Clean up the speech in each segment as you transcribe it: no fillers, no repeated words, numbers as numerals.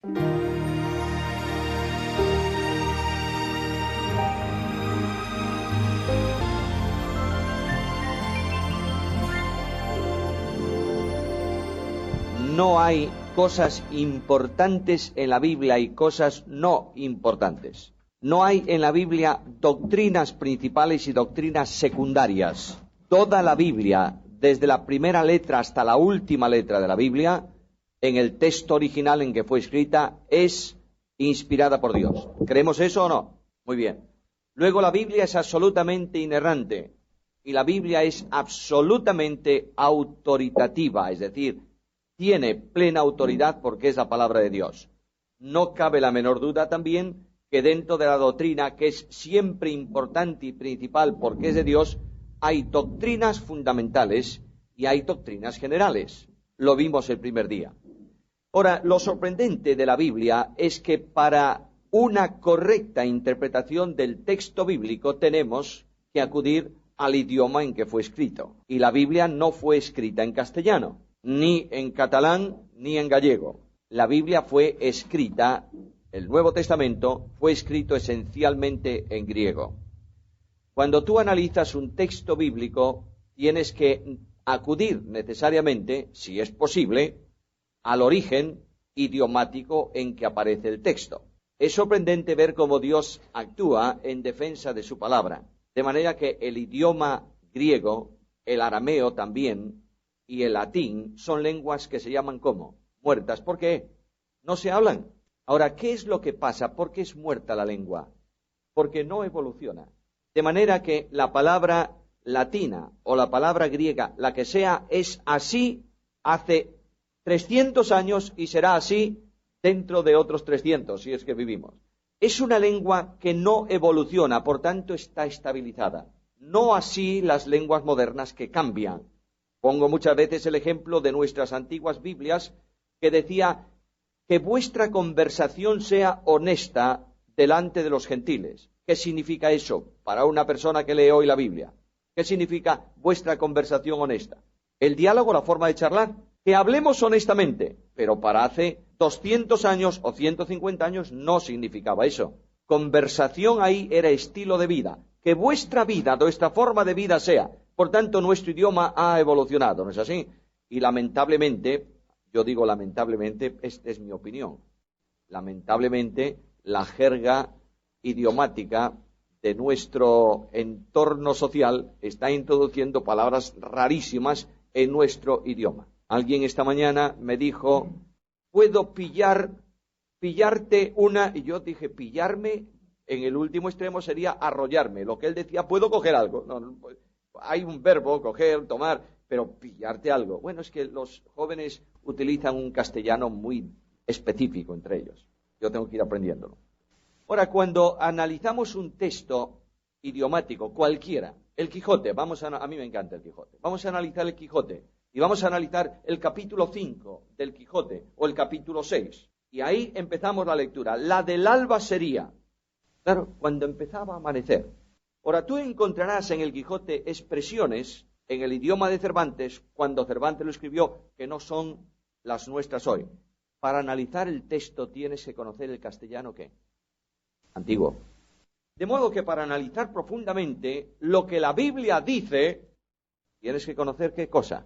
No hay cosas importantes en la Biblia y cosas no importantes. No hay en la Biblia doctrinas principales y doctrinas secundarias. Toda la Biblia, desde la primera letra hasta la última letra de la Biblia, en el texto original en que fue escrita, es inspirada por Dios. ¿Creemos eso o no? Muy bien. Luego la Biblia es absolutamente inerrante y la Biblia es absolutamente autoritativa, es decir, tiene plena autoridad porque es la palabra de Dios. No cabe la menor duda también que dentro de la doctrina, que es siempre importante y principal porque es de Dios, hay doctrinas fundamentales y hay doctrinas generales. Lo vimos el primer día. Ahora, lo sorprendente de la Biblia es que para una correcta interpretación del texto bíblico tenemos que acudir al idioma en que fue escrito. Y la Biblia no fue escrita en castellano, ni en catalán, ni en gallego. La Biblia fue escrita, el Nuevo Testamento fue escrito esencialmente en griego. Cuando tú analizas un texto bíblico, tienes que acudir necesariamente, si es posible, al origen idiomático en que aparece el texto. Es sorprendente ver cómo Dios actúa en defensa de su palabra, de manera que el idioma griego, el arameo también, y el latín son lenguas que se llaman ¿cómo? Muertas. ¿Por qué? No se hablan. Ahora, ¿qué es lo que pasa? ¿Por qué es muerta la lengua? Porque no evoluciona. De manera que la palabra latina o la palabra griega, la que sea, es así hace 300 años y será así dentro de otros 300, si es que vivimos. Es una lengua que no evoluciona, por tanto está estabilizada. No así las lenguas modernas que cambian. Pongo muchas veces el ejemplo de nuestras antiguas Biblias que decía que vuestra conversación sea honesta delante de los gentiles. ¿Qué significa eso para una persona que lee hoy la Biblia? ¿Qué significa vuestra conversación honesta? El diálogo, la forma de charlar. Que hablemos honestamente, pero para hace 200 años o 150 años no significaba eso. Conversación ahí era estilo de vida. Que vuestra vida, nuestra forma de vida sea. Por tanto, nuestro idioma ha evolucionado, ¿no es así? Y lamentablemente, yo digo lamentablemente, esta es mi opinión, lamentablemente la jerga idiomática de nuestro entorno social está introduciendo palabras rarísimas en nuestro idioma. Alguien esta mañana me dijo, ¿puedo pillarte una? Y yo dije, pillarme, en el último extremo sería arrollarme. Lo que él decía, ¿puedo coger algo? No, hay un verbo, coger, tomar, pero pillarte algo. Bueno, es que los jóvenes utilizan un castellano muy específico entre ellos. Yo tengo que ir aprendiéndolo. Ahora, cuando analizamos un texto idiomático, cualquiera, el Quijote, a mí me encanta el Quijote, vamos a analizar el Quijote y vamos a analizar el capítulo 5 del Quijote o el capítulo 6. Y ahí empezamos la lectura. La del alba sería, claro, cuando empezaba a amanecer. Ahora, tú encontrarás en el Quijote expresiones en el idioma de Cervantes, cuando Cervantes lo escribió, que no son las nuestras hoy. Para analizar el texto tienes que conocer el castellano, ¿qué? Antiguo. De modo que para analizar profundamente lo que la Biblia dice, tienes que conocer ¿qué cosa?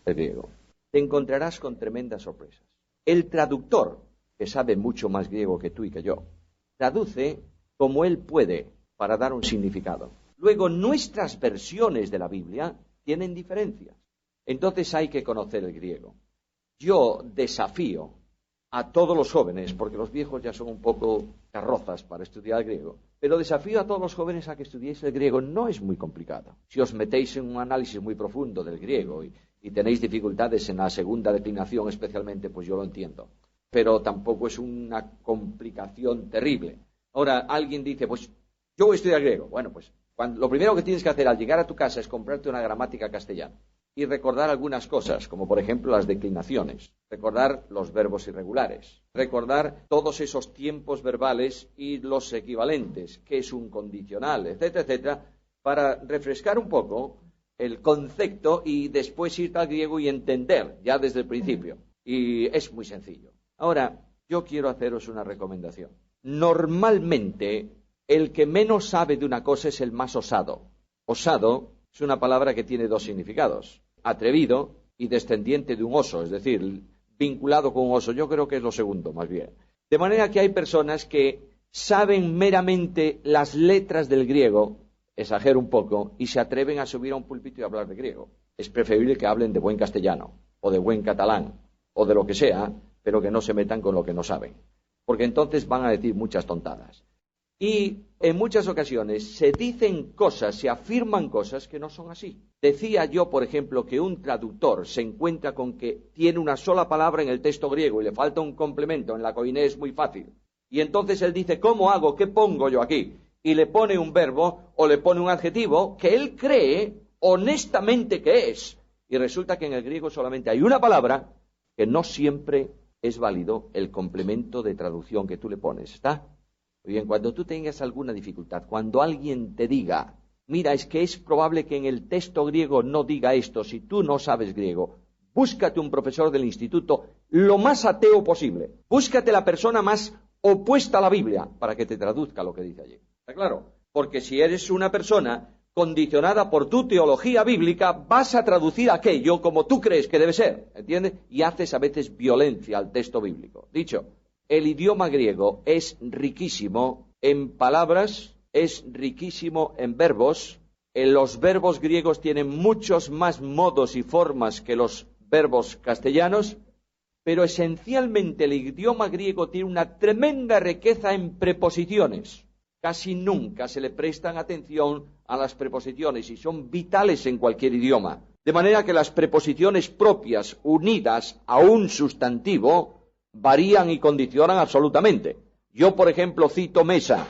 El griego. Te encontrarás con tremendas sorpresas. El traductor, que sabe mucho más griego que tú y que yo, traduce como él puede para dar un significado. Luego, nuestras versiones de la Biblia tienen diferencias. Entonces hay que conocer el griego. Yo desafío a todos los jóvenes, porque los viejos ya son un poco carrozas para estudiar el griego, pero desafío a todos los jóvenes a que estudiéis el griego. No es muy complicado. Si os metéis en un análisis muy profundo del griego y tenéis dificultades en la segunda declinación especialmente, pues yo lo entiendo. Pero tampoco es una complicación terrible. Ahora, alguien dice, pues yo voy a estudiar griego. Bueno, pues lo primero que tienes que hacer al llegar a tu casa es comprarte una gramática castellana y recordar algunas cosas, como por ejemplo las declinaciones, recordar los verbos irregulares, recordar todos esos tiempos verbales y los equivalentes, qué es un condicional, etcétera, etcétera, para refrescar un poco el concepto y después ir al griego y entender ya desde el principio. Y es muy sencillo. Ahora, yo quiero haceros una recomendación. Normalmente, el que menos sabe de una cosa es el más osado. Osado es una palabra que tiene dos significados: atrevido y descendiente de un oso, es decir, vinculado con un oso. Yo creo que es lo segundo, más bien. De manera que hay personas que saben meramente las letras del griego, exagero un poco, y se atreven a subir a un púlpito y hablar de griego. Es preferible que hablen de buen castellano, o de buen catalán, o de lo que sea, pero que no se metan con lo que no saben, porque entonces van a decir muchas tontadas. Y en muchas ocasiones se dicen cosas, se afirman cosas que no son así. Decía yo, por ejemplo, que un traductor se encuentra con que tiene una sola palabra en el texto griego y le falta un complemento. En la Koiné es muy fácil. Y entonces él dice, ¿cómo hago? ¿Qué pongo yo aquí? Y le pone un verbo o le pone un adjetivo que él cree honestamente que es. Y resulta que en el griego solamente hay una palabra que no siempre es válido el complemento de traducción que tú le pones. ¿Está? Muy bien, cuando tú tengas alguna dificultad, cuando alguien te diga, mira, es que es probable que en el texto griego no diga esto, si tú no sabes griego, búscate un profesor del instituto lo más ateo posible. Búscate la persona más opuesta a la Biblia para que te traduzca lo que dice allí. ¿Está claro? Porque si eres una persona condicionada por tu teología bíblica, vas a traducir aquello como tú crees que debe ser, ¿entiendes? Y haces a veces violencia al texto bíblico. Dicho, el idioma griego es riquísimo en palabras, es riquísimo en verbos. Los verbos griegos tienen muchos más modos y formas que los verbos castellanos, pero esencialmente el idioma griego tiene una tremenda riqueza en preposiciones. Casi nunca se le prestan atención a las preposiciones y son vitales en cualquier idioma. De manera que las preposiciones propias unidas a un sustantivo varían y condicionan absolutamente. Yo, por ejemplo, cito mesa,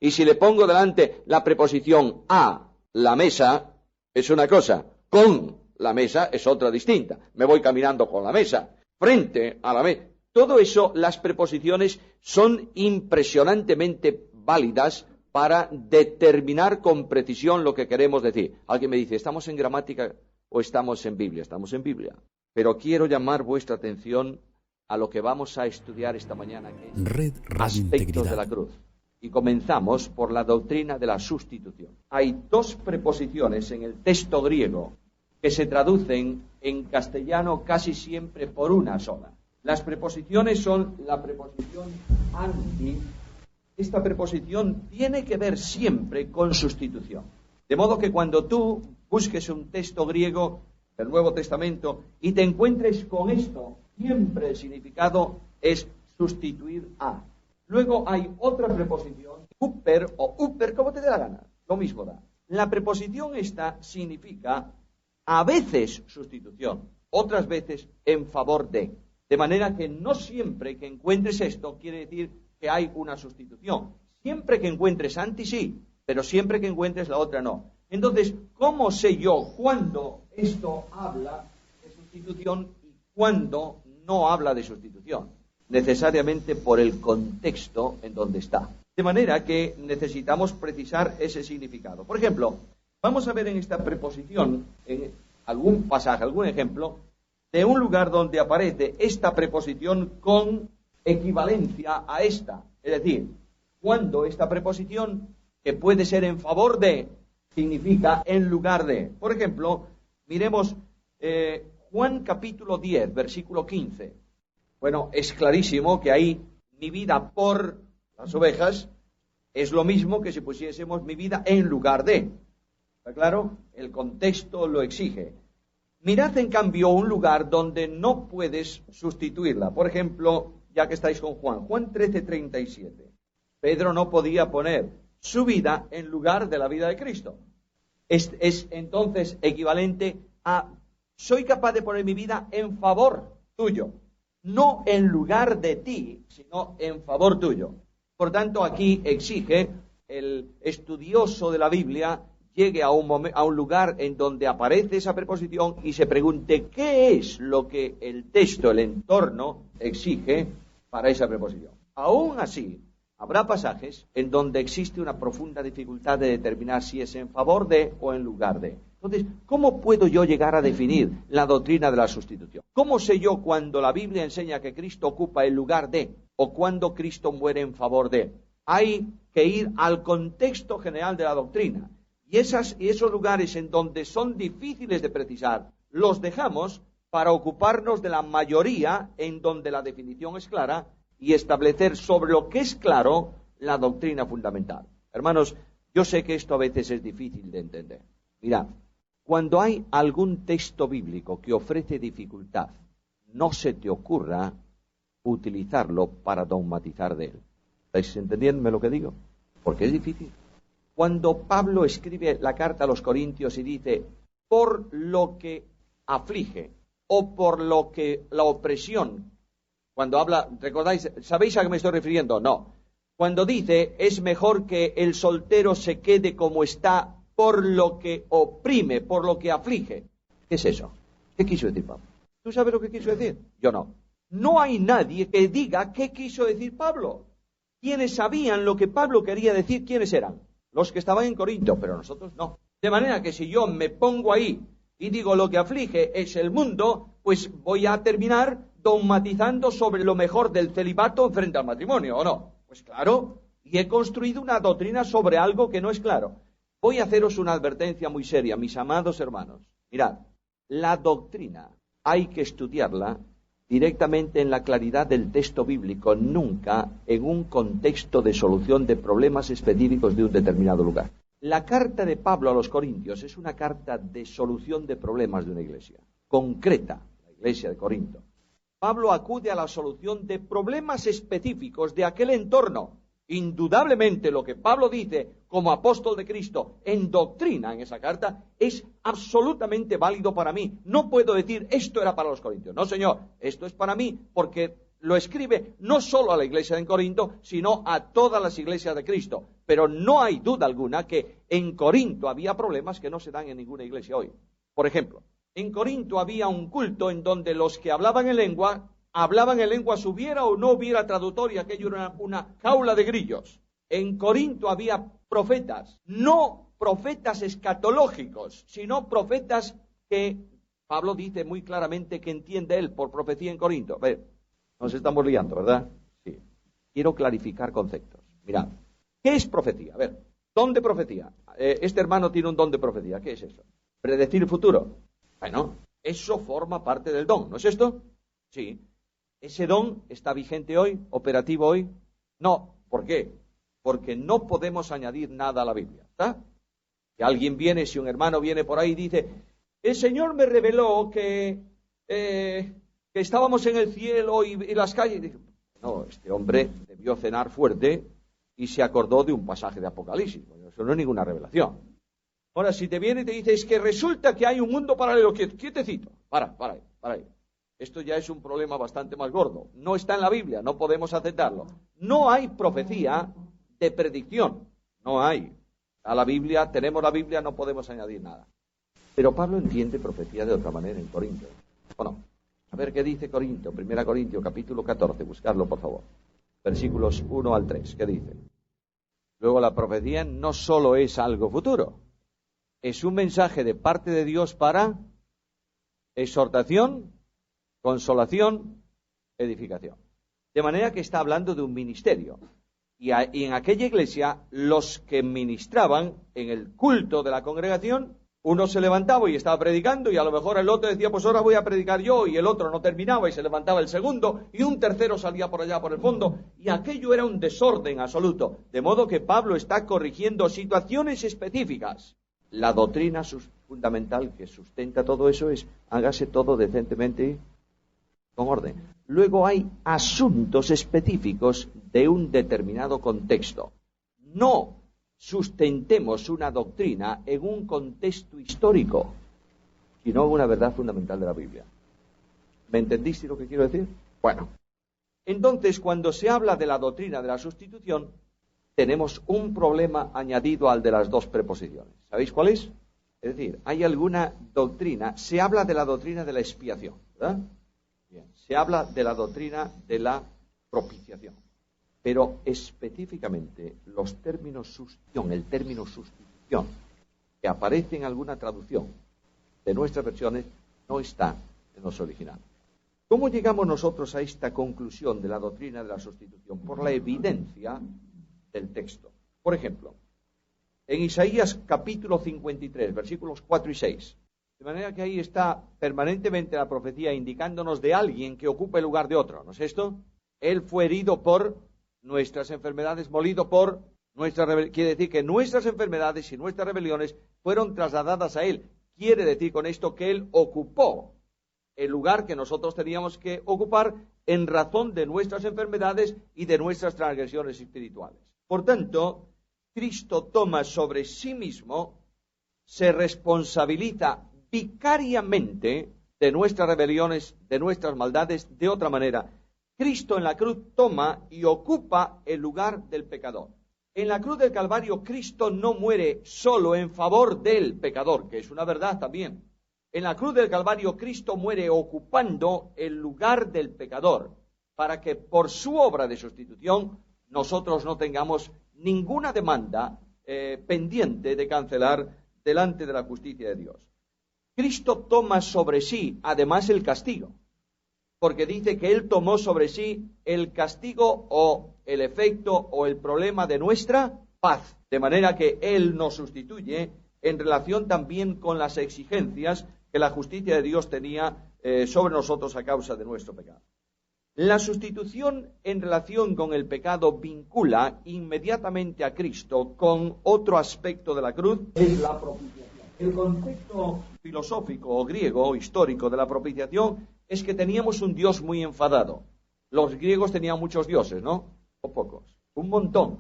y si le pongo delante la preposición a la mesa, es una cosa, con la mesa es otra distinta. Me voy caminando con la mesa, frente a la mesa. Todo eso, las preposiciones son impresionantemente válidas para determinar con precisión lo que queremos decir. Alguien me dice, ¿estamos en gramática o estamos en Biblia? Estamos en Biblia. Pero quiero llamar vuestra atención a lo que vamos a estudiar esta mañana, que es Red Radio aspectos Integridad de la cruz. Y comenzamos por la doctrina de la sustitución. Hay dos preposiciones en el texto griego que se traducen en castellano casi siempre por una sola. Las preposiciones son la preposición anti. Esta preposición tiene que ver siempre con sustitución. De modo que cuando tú busques un texto griego del Nuevo Testamento y te encuentres con esto, siempre el significado es sustituir a. Luego hay otra preposición, upper o upper, como te dé la gana, lo mismo da. La preposición esta significa a veces sustitución, otras veces en favor de. De manera que no siempre que encuentres esto quiere decir que hay una sustitución. Siempre que encuentres anti sí, pero siempre que encuentres la otra no. Entonces, ¿cómo sé yo cuándo esto habla de sustitución y cuándo no habla de sustitución? Necesariamente por el contexto en donde está. De manera que necesitamos precisar ese significado. Por ejemplo, vamos a ver en esta preposición, en algún pasaje, algún ejemplo, de un lugar donde aparece esta preposición con equivalencia a esta. Es decir, cuando esta preposición, que puede ser en favor de, significa en lugar de. Por ejemplo, miremos Juan capítulo 10, versículo 15. Bueno, es clarísimo que ahí mi vida por las ovejas es lo mismo que si pusiésemos mi vida en lugar de. ¿Está claro? El contexto lo exige. Mirad, en cambio, un lugar donde no puedes sustituirla. Por ejemplo, ya que estáis con Juan 13:37. Pedro no podía poner su vida en lugar de la vida de Cristo. Es entonces equivalente a, soy capaz de poner mi vida en favor tuyo. No en lugar de ti, sino en favor tuyo. Por tanto, aquí exige el estudioso de la Biblia llegue a un lugar en donde aparece esa preposición y se pregunte qué es lo que el texto, el entorno, exige para esa preposición. Aún así, habrá pasajes en donde existe una profunda dificultad de determinar si es en favor de o en lugar de. Entonces, ¿cómo puedo yo llegar a definir la doctrina de la sustitución? ¿Cómo sé yo cuando la Biblia enseña que Cristo ocupa el lugar de? o cuando Cristo muere en favor de él. Hay que ir al contexto general de la doctrina. Y esos lugares en donde son difíciles de precisar, los dejamos para ocuparnos de la mayoría en donde la definición es clara y establecer sobre lo que es claro la doctrina fundamental. Hermanos, yo sé que esto a veces es difícil de entender. Mirad, cuando hay algún texto bíblico que ofrece dificultad, no se te ocurra utilizarlo para dogmatizar de él. ¿Estáis entendiéndome lo que digo? Porque es difícil. Cuando Pablo escribe la carta a los Corintios y dice, por lo que aflige, o por lo que la opresión, cuando habla, ¿recordáis? ¿Sabéis a qué me estoy refiriendo? No. Cuando dice, es mejor que el soltero se quede como está por lo que oprime, por lo que aflige. ¿Qué es eso? ¿Qué quiso decir Pablo? ¿Tú sabes lo que quiso decir? Yo no. No hay nadie que diga qué quiso decir Pablo. Quienes sabían lo que Pablo quería decir, ¿quiénes eran? Los que estaban en Corinto, pero nosotros no. De manera que si yo me pongo ahí y digo lo que aflige es el mundo, pues voy a terminar dogmatizando sobre lo mejor del celibato frente al matrimonio, ¿o no? Pues claro, y he construido una doctrina sobre algo que no es claro. Voy a haceros una advertencia muy seria, mis amados hermanos. Mirad, la doctrina hay que estudiarla directamente en la claridad del texto bíblico, nunca en un contexto de solución de problemas específicos de un determinado lugar. La carta de Pablo a los Corintios es una carta de solución de problemas de una iglesia, concreta, la iglesia de Corinto. Pablo acude a la solución de problemas específicos de aquel entorno. Indudablemente lo que Pablo dice como apóstol de Cristo en doctrina en esa carta es absolutamente válido para mí. No puedo decir esto era para los corintios. No, señor, esto es para mí porque lo escribe no solo a la iglesia de Corinto, sino a todas las iglesias de Cristo. Pero no hay duda alguna que en Corinto había problemas que no se dan en ninguna iglesia hoy. Por ejemplo, en Corinto había un culto en donde los que hablaban en lengua, hubiera o no hubiera traductor, y aquello era una jaula de grillos. En Corinto había profetas, no profetas escatológicos, sino profetas que Pablo dice muy claramente que entiende él por profecía en Corinto. A ver, nos estamos liando, ¿verdad? Sí. Quiero clarificar conceptos. Mirad, ¿qué es profecía? A ver, don de profecía. Este hermano tiene un don de profecía. ¿Qué es eso? Predecir el futuro. Bueno, eso forma parte del don, ¿no es esto? Sí. ¿Ese don está vigente hoy, operativo hoy? No. ¿Por qué? Porque no podemos añadir nada a la Biblia. ¿Está? Si alguien viene, si un hermano viene por ahí y dice, el Señor me reveló que estábamos en el cielo y las calles. Y dice, no, este hombre debió cenar fuerte y se acordó de un pasaje de Apocalipsis. Bueno, eso no es ninguna revelación. Ahora, si te viene y te dice, es que resulta que hay un mundo paralelo, quietecito, para ahí. Esto ya es un problema bastante más gordo. No está en la Biblia, no podemos aceptarlo. No hay profecía de predicción, no hay. A la Biblia, tenemos la Biblia, no podemos añadir nada. Pero Pablo entiende profecía de otra manera en Corinto. Bueno, a ver qué dice Corinto, 1 Corintios, capítulo 14, buscarlo por favor. Versículos 1 al 3, ¿qué dice? Luego la profecía no solo es algo futuro, es un mensaje de parte de Dios para exhortación, consolación, edificación. De manera que está hablando de un ministerio. Y en aquella iglesia, los que ministraban en el culto de la congregación, uno se levantaba y estaba predicando, y a lo mejor el otro decía, pues ahora voy a predicar yo, y el otro no terminaba y se levantaba el segundo, y un tercero salía por allá por el fondo, y aquello era un desorden absoluto. De modo que Pablo está corrigiendo situaciones específicas. La doctrina fundamental que sustenta todo eso es, hágase todo decentemente con orden. Luego hay asuntos específicos de un determinado contexto. No sustentemos una doctrina en un contexto histórico, sino en una verdad fundamental de la Biblia. ¿Me entendiste lo que quiero decir? Bueno, entonces cuando se habla de la doctrina de la sustitución, tenemos un problema añadido al de las dos preposiciones. ¿Sabéis cuál es? Es decir, hay alguna doctrina, se habla de la doctrina de la expiación, ¿verdad? Bien, se habla de la doctrina de la propiciación, pero específicamente los términos sustitución, el término sustitución, que aparece en alguna traducción de nuestras versiones, no está en los originales. ¿Cómo llegamos nosotros a esta conclusión de la doctrina de la sustitución? Por la evidencia del texto. Por ejemplo, en Isaías capítulo 53, versículos 4 y 6. De manera que ahí está permanentemente la profecía indicándonos de alguien que ocupa el lugar de otro, ¿no es esto? Él fue herido por nuestras enfermedades, molido por nuestras rebeliones. Quiere decir que nuestras enfermedades y nuestras rebeliones fueron trasladadas a Él. Quiere decir con esto que Él ocupó el lugar que nosotros teníamos que ocupar en razón de nuestras enfermedades y de nuestras transgresiones espirituales. Por tanto, Cristo toma sobre sí mismo, se responsabiliza vicariamente de nuestras rebeliones, de nuestras maldades. De otra manera, Cristo en la cruz toma y ocupa el lugar del pecador. En la cruz del Calvario, Cristo no muere solo en favor del pecador, que es una verdad también. En la cruz del Calvario, Cristo muere ocupando el lugar del pecador, para que por su obra de sustitución nosotros no tengamos ninguna demanda pendiente de cancelar delante de la justicia de Dios. Cristo toma sobre sí, además, el castigo, porque dice que Él tomó sobre sí el castigo o el efecto o el problema de nuestra paz, de manera que Él nos sustituye en relación también con las exigencias que la justicia de Dios tenía sobre nosotros a causa de nuestro pecado. La sustitución en relación con el pecado vincula inmediatamente a Cristo con otro aspecto de la cruz, es la propiciación. El concepto filosófico o griego o histórico de la propiciación es que teníamos un Dios muy enfadado. Los griegos tenían muchos dioses, ¿no? O pocos, un montón.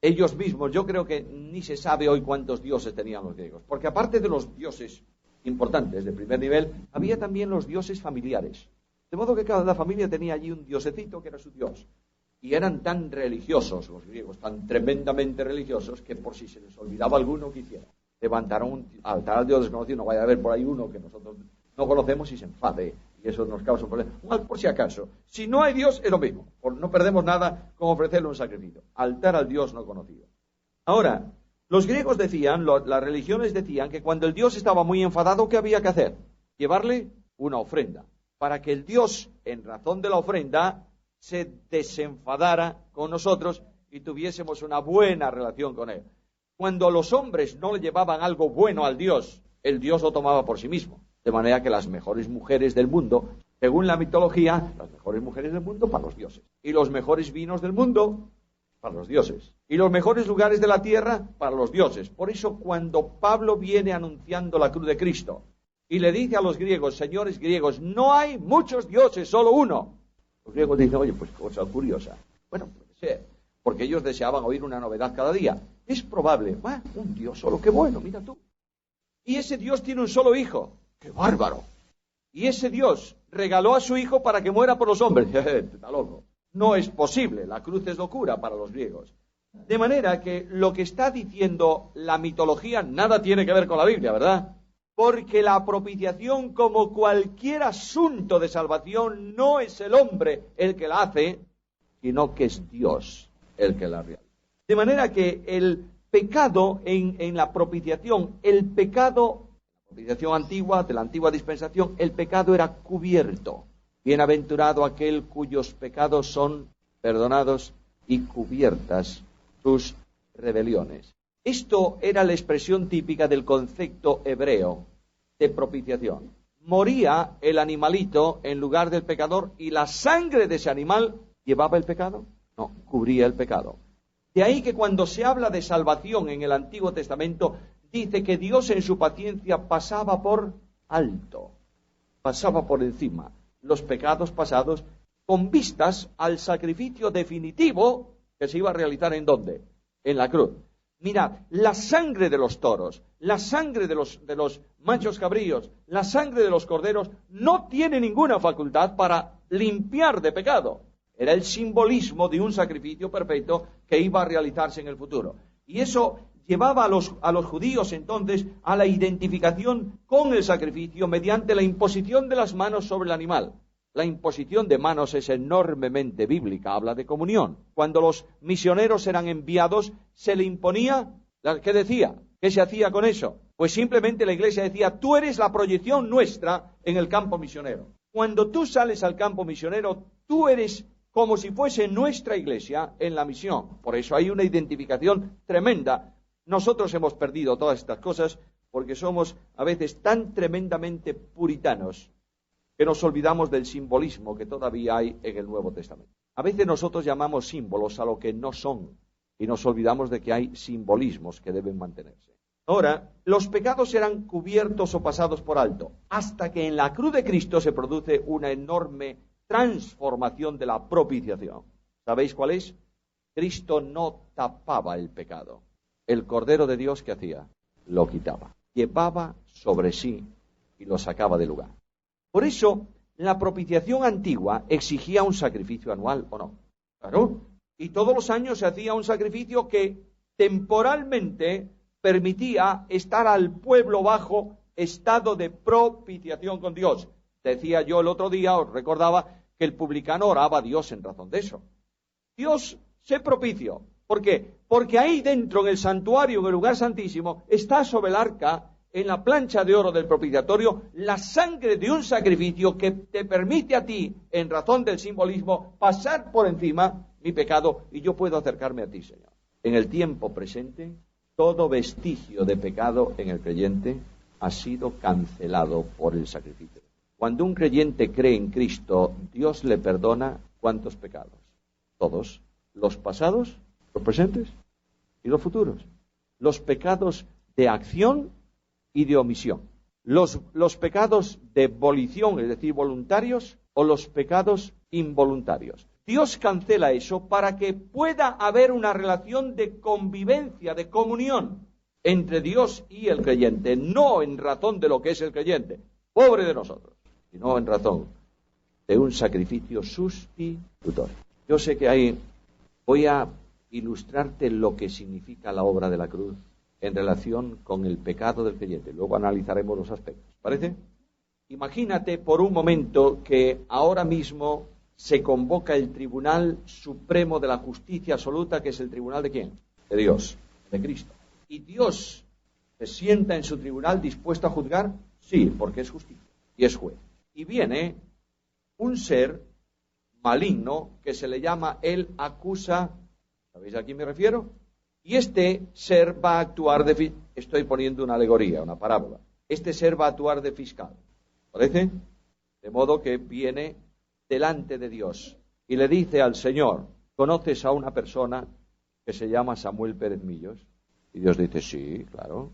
Ellos mismos, yo creo que ni se sabe hoy cuántos dioses tenían los griegos, porque aparte de los dioses importantes de primer nivel, había también los dioses familiares. De modo que cada familia tenía allí un diosecito que era su dios. Y eran tan religiosos los griegos, tan tremendamente religiosos, que por si se les olvidaba alguno que hiciera, levantaron un altar al dios desconocido. No vaya a haber por ahí uno que nosotros no conocemos y se enfade, y eso nos causa un problema. Por si acaso, si no hay Dios es lo mismo, no perdemos nada con ofrecerle un sacrificio. Altar al Dios no conocido. Ahora, los griegos decían, las religiones decían que cuando el Dios estaba muy enfadado, ¿qué había que hacer? Llevarle una ofrenda, para que el Dios, en razón de la ofrenda, se desenfadara con nosotros y tuviésemos una buena relación con Él. Cuando los hombres no le llevaban algo bueno al Dios, el Dios lo tomaba por sí mismo. De manera que las mejores mujeres del mundo, según la mitología, las mejores mujeres del mundo para los dioses. Y los mejores vinos del mundo para los dioses. Y los mejores lugares de la tierra para los dioses. Por eso cuando Pablo viene anunciando la cruz de Cristo y le dice a los griegos, señores griegos, no hay muchos dioses, solo uno. Los griegos dicen, oye, pues cosa curiosa. Bueno, puede ser, porque ellos deseaban oír una novedad cada día. Es probable, un Dios solo, qué bueno, mira tú. Y ese Dios tiene un solo hijo. ¡Qué bárbaro! Y ese Dios regaló a su hijo para que muera por los hombres. Está loco. No es posible, la cruz es locura para los griegos. De manera que lo que está diciendo la mitología nada tiene que ver con la Biblia, ¿verdad? Porque la propiciación, como cualquier asunto de salvación, no es el hombre el que la hace, sino que es Dios el que la realiza. De manera que el pecado en la propiciación, la propiciación antigua, de la antigua dispensación, el pecado era cubierto. Bienaventurado aquel cuyos pecados son perdonados y cubiertas sus rebeliones. Esto era la expresión típica del concepto hebreo de propiciación. Moría el animalito en lugar del pecador y la sangre de ese animal llevaba el pecado. No, cubría el pecado. De ahí que cuando se habla de salvación en el Antiguo Testamento, dice que Dios en su paciencia pasaba por alto, pasaba por encima los pecados pasados con vistas al sacrificio definitivo que se iba a realizar ¿en dónde? En la cruz. Mira, la sangre de los toros, la sangre de los machos cabríos, la sangre de los corderos no tiene ninguna facultad para limpiar de pecado. Era el simbolismo de un sacrificio perfecto que iba a realizarse en el futuro. Y eso llevaba a los judíos entonces a la identificación con el sacrificio mediante la imposición de las manos sobre el animal. La imposición de manos es enormemente bíblica, habla de comunión. Cuando los misioneros eran enviados, se le imponía, ¿qué decía? ¿Qué se hacía con eso? Pues simplemente la iglesia decía, tú eres la proyección nuestra en el campo misionero. Cuando tú sales al campo misionero, tú eres como si fuese nuestra iglesia en la misión. Por eso hay una identificación tremenda. Nosotros hemos perdido todas estas cosas porque somos a veces tan tremendamente puritanos que nos olvidamos del simbolismo que todavía hay en el Nuevo Testamento. A veces nosotros llamamos símbolos a lo que no son y nos olvidamos de que hay simbolismos que deben mantenerse. Ahora, los pecados serán cubiertos o pasados por alto, hasta que en la cruz de Cristo se produce una enorme transformación de la propiciación. ¿Sabéis cuál es? Cristo no tapaba el pecado. El Cordero de Dios, ¿qué hacía? Lo quitaba. Llevaba sobre sí y lo sacaba del lugar. Por eso, la propiciación antigua exigía un sacrificio anual, ¿o no? Claro. Y todos los años se hacía un sacrificio que temporalmente permitía estar al pueblo bajo estado de propiciación con Dios. Decía yo el otro día, os recordaba, que el publicano oraba a Dios en razón de eso. Dios, sé propicio. ¿Por qué? Porque ahí dentro, en el santuario, en el lugar santísimo, está sobre el arca, en la plancha de oro del propiciatorio, la sangre de un sacrificio que te permite a ti, en razón del simbolismo, pasar por encima mi pecado y yo puedo acercarme a ti, Señor. En el tiempo presente, todo vestigio de pecado en el creyente ha sido cancelado por el sacrificio. Cuando un creyente cree en Cristo, Dios le perdona ¿cuántos pecados? Todos. Los pasados, los presentes y los futuros. Los pecados de acción y de omisión. Los pecados de volición, es decir, voluntarios, o los pecados involuntarios. Dios cancela eso para que pueda haber una relación de convivencia, de comunión entre Dios y el creyente, no en razón de lo que es el creyente, pobre de nosotros, sino en razón de un sacrificio sustitutorio. Yo sé que voy a ilustrarte lo que significa la obra de la cruz en relación con el pecado del creyente. Luego analizaremos los aspectos. ¿Parece? Imagínate por un momento que ahora mismo se convoca el Tribunal Supremo de la Justicia Absoluta, que es el tribunal ¿de quién? De Dios, de Cristo. ¿Y Dios se sienta en su tribunal dispuesto a juzgar? Sí, porque es justicia y es juez. Y viene un ser maligno que se le llama el acusa. ¿Sabéis a quién me refiero? Y este ser va a actuar estoy poniendo una alegoría, una parábola. Este ser va a actuar de fiscal. ¿Parece? De modo que viene delante de Dios y le dice al Señor, ¿conoces a una persona que se llama Samuel Pérez Millos? Y Dios dice, sí, claro,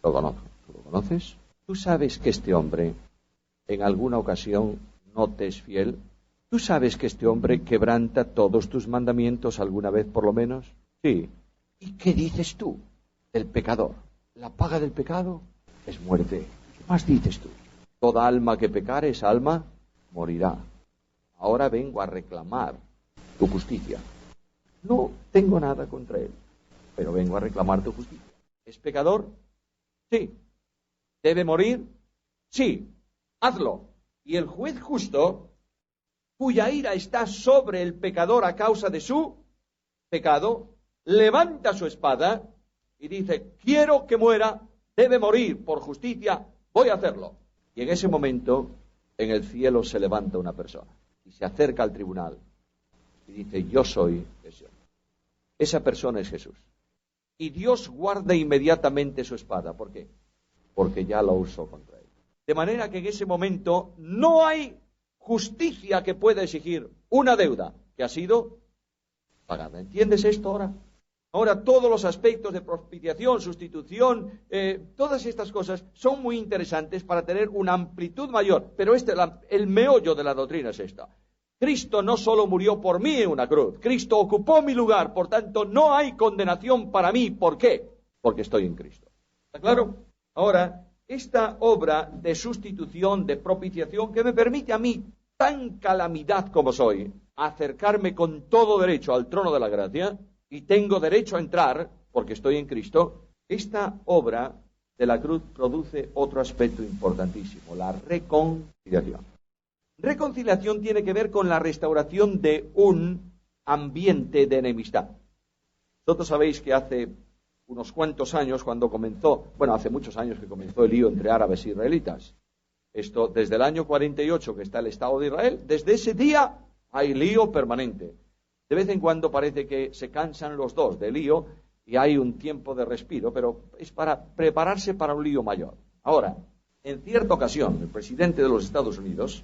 lo conozco. ¿Tú lo conoces? ¿Tú sabes que este hombre en alguna ocasión no te es fiel? ¿Tú sabes que este hombre quebranta todos tus mandamientos alguna vez por lo menos? Sí. ¿Y qué dices tú del pecador? La paga del pecado es muerte. ¿Qué más dices tú? Toda alma que pecare, esa alma morirá. Ahora vengo a reclamar tu justicia. No tengo nada contra él, pero vengo a reclamar tu justicia. ¿Es pecador? Sí. ¿Debe morir? Sí. Hazlo. Y el juez justo, cuya ira está sobre el pecador a causa de su pecado, levanta su espada y dice, quiero que muera, debe morir por justicia, voy a hacerlo. Y en ese momento, en el cielo se levanta una persona y se acerca al tribunal y dice, yo soy ese hombre. Esa persona es Jesús. Y Dios guarda inmediatamente su espada. ¿Por qué? Porque ya la usó contra él. De manera que en ese momento no hay justicia que pueda exigir una deuda que ha sido pagada. ¿Entiendes esto ahora? Ahora todos los aspectos de propiciación, sustitución, todas estas cosas son muy interesantes para tener una amplitud mayor. Pero el meollo de la doctrina es esta. Cristo no solo murió por mí en una cruz, Cristo ocupó mi lugar, por tanto no hay condenación para mí. ¿Por qué? Porque estoy en Cristo. ¿Está claro? Ahora, esta obra de sustitución, de propiciación, que me permite a mí, tan calamidad como soy, acercarme con todo derecho al trono de la gracia, y tengo derecho a entrar, porque estoy en Cristo, esta obra de la cruz produce otro aspecto importantísimo, la reconciliación. Reconciliación tiene que ver con la restauración de un ambiente de enemistad. Vosotros sabéis que hace unos cuantos años, cuando comenzó, hace muchos años que comenzó el lío entre árabes e israelitas, Esto, desde el año 48 que está el Estado de Israel, desde ese día hay lío permanente. De vez en cuando parece que se cansan los dos de lío y hay un tiempo de respiro, pero es para prepararse para un lío mayor. Ahora, en cierta ocasión, el presidente de los Estados Unidos